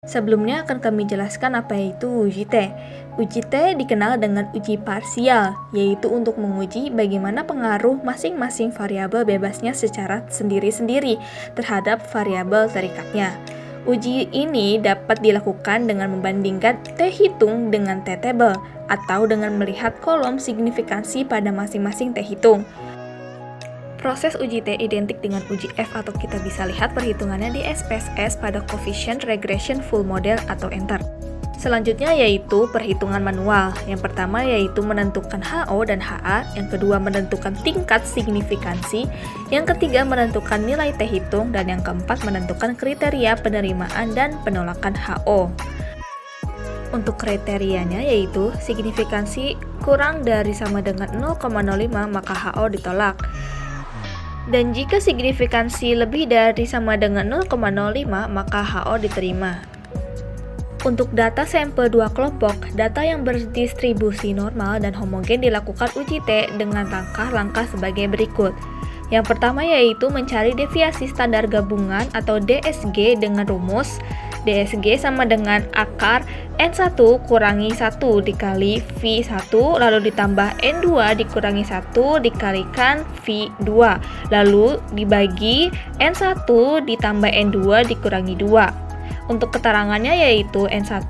Sebelumnya akan kami jelaskan apa itu uji T. Uji T dikenal dengan uji parsial, yaitu untuk menguji bagaimana pengaruh masing-masing variabel bebasnya secara sendiri-sendiri terhadap variabel terikatnya. Uji ini dapat dilakukan dengan membandingkan T hitung dengan T table, atau dengan melihat kolom signifikansi pada masing-masing T hitung. Proses uji T identik dengan uji F atau kita bisa lihat perhitungannya di SPSS pada Coefficient Regression Full Model atau ENTER. Selanjutnya yaitu perhitungan manual. Yang pertama yaitu menentukan HO dan HA, yang kedua menentukan tingkat signifikansi, yang ketiga menentukan nilai T hitung, dan yang keempat menentukan kriteria penerimaan dan penolakan HO. Untuk kriterianya yaitu signifikansi kurang dari sama dengan 0,05 maka HO ditolak. Dan jika signifikansi lebih dari sama dengan 0,05 maka HO diterima. Untuk data sampel dua kelompok, data yang berdistribusi normal dan homogen dilakukan uji T dengan langkah-langkah sebagai berikut. Yang pertama yaitu mencari deviasi standar gabungan atau DSG dengan rumus DSG sama dengan akar N1 kurangi 1 dikali V1 lalu ditambah N2 dikurangi 1 dikalikan V2 lalu dibagi N1 ditambah N2 dikurangi 2. Untuk keterangannya yaitu N1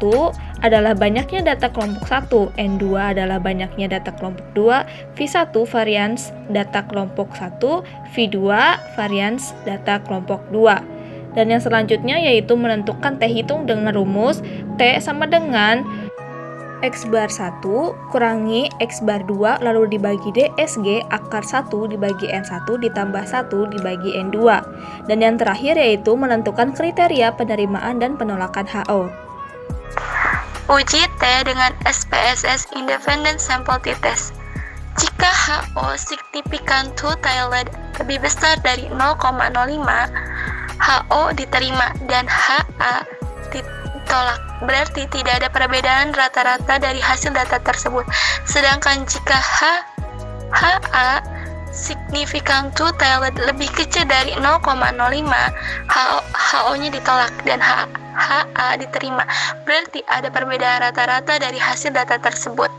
adalah banyaknya data kelompok 1, N2 adalah banyaknya data kelompok 2, V1 varians data kelompok 1, V2 varians data kelompok 2. Dan yang selanjutnya yaitu menentukan T hitung dengan rumus T sama dengan X bar 1 kurangi X bar 2 lalu dibagi DSG akar 1 dibagi N1 ditambah 1 dibagi N2. Dan yang terakhir yaitu menentukan kriteria penerimaan dan penolakan HO. Uji T dengan SPSS Independent Sample T-Test. Jika HO signifikan two-tailed lebih besar dari 0,05, HO diterima dan HA ditolak. Berarti tidak ada perbedaan rata-rata dari hasil data tersebut. Sedangkan jika HA signifikan two-tailed lebih kecil dari 0,05, HO-nya ditolak dan HA diterima. Berarti ada perbedaan rata-rata dari hasil data tersebut.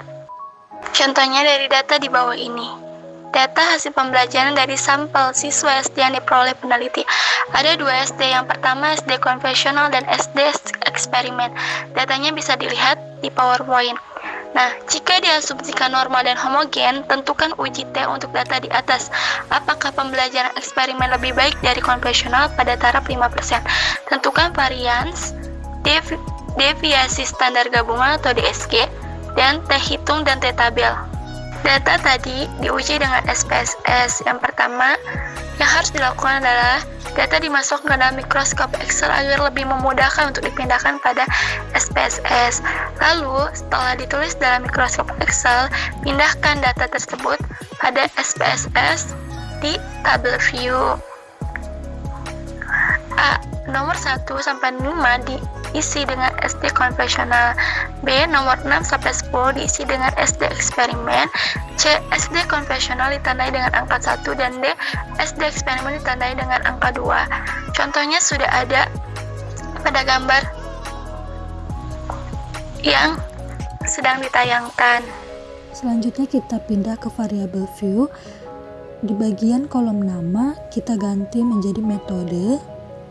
Contohnya dari data di bawah ini. Data hasil pembelajaran dari sampel siswa SD yang diperoleh peneliti. Ada dua SD, yang pertama SD konvensional dan SD eksperimen. Datanya bisa dilihat di PowerPoint. Nah, jika diasumsikan normal dan homogen, tentukan uji T untuk data di atas. Apakah pembelajaran eksperimen lebih baik dari konvensional pada taraf 5%? Tentukan varians, deviasi standar gabungan atau DSG, dan T hitung dan T tabel. Data tadi diuji dengan SPSS. Yang pertama yang harus dilakukan adalah data dimasukkan ke dalam mikroskop Excel agar lebih memudahkan untuk dipindahkan pada SPSS. Lalu setelah ditulis dalam mikroskop Excel, pindahkan data tersebut pada SPSS di tabel view. A. Nomor 1 sampai 5 diisi dengan SD konvensional. B. Nomor 6 sampai 10 diisi dengan SD eksperimen. C. SD konvensional ditandai dengan angka 1 dan D. SD eksperimen ditandai dengan angka 2. Contohnya sudah ada pada gambar yang sedang ditayangkan. Selanjutnya kita pindah ke variabel view. Di bagian kolom nama kita ganti menjadi metode.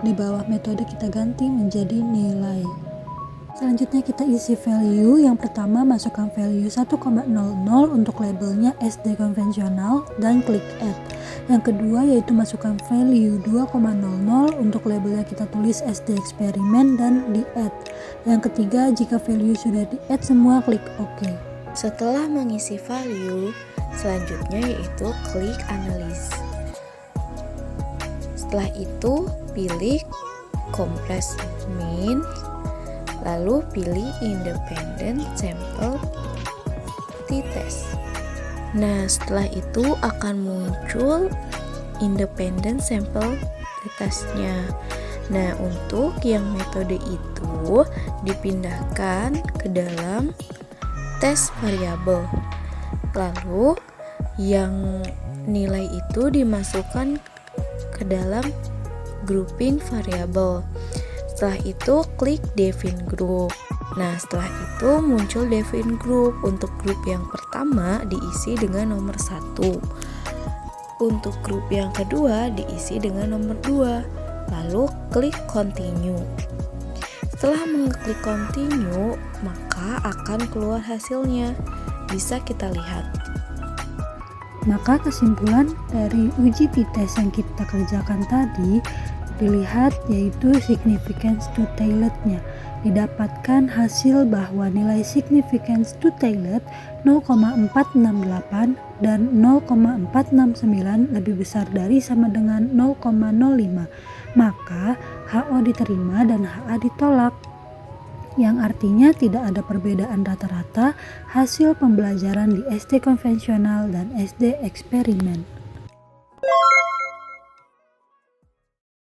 Di bawah metode kita ganti menjadi nilai. Selanjutnya kita isi value. Yang pertama masukkan value 1,00 untuk labelnya SD konvensional dan klik add. Yang kedua yaitu masukkan value 2,00 untuk labelnya kita tulis SD eksperimen dan di add. Yang ketiga jika value sudah di add semua klik OK. Setelah mengisi value, selanjutnya yaitu klik analyze. Setelah itu pilih compress mean, lalu pilih independent sample t-test. Nah, setelah itu akan muncul independent sample t-testnya. Nah, untuk yang metode itu dipindahkan ke dalam tes variabel. Lalu yang nilai itu dimasukkan ke dalam grouping variabel. Setelah itu klik Define Group. Nah, setelah itu muncul Define Group. Untuk grup yang pertama diisi dengan nomor 1. Untuk grup yang kedua diisi dengan nomor 2. Lalu klik Continue. Setelah mengeklik Continue, maka akan keluar hasilnya. Bisa kita lihat. Maka kesimpulan dari uji t-test yang kita kerjakan tadi dilihat yaitu significance to tailored-nya. Didapatkan hasil bahwa nilai significance to tailored 0,468 dan 0,469 lebih besar dari sama dengan 0,05. Maka HO diterima dan HA ditolak. Yang artinya tidak ada perbedaan rata-rata hasil pembelajaran di SD konvensional dan SD eksperimen.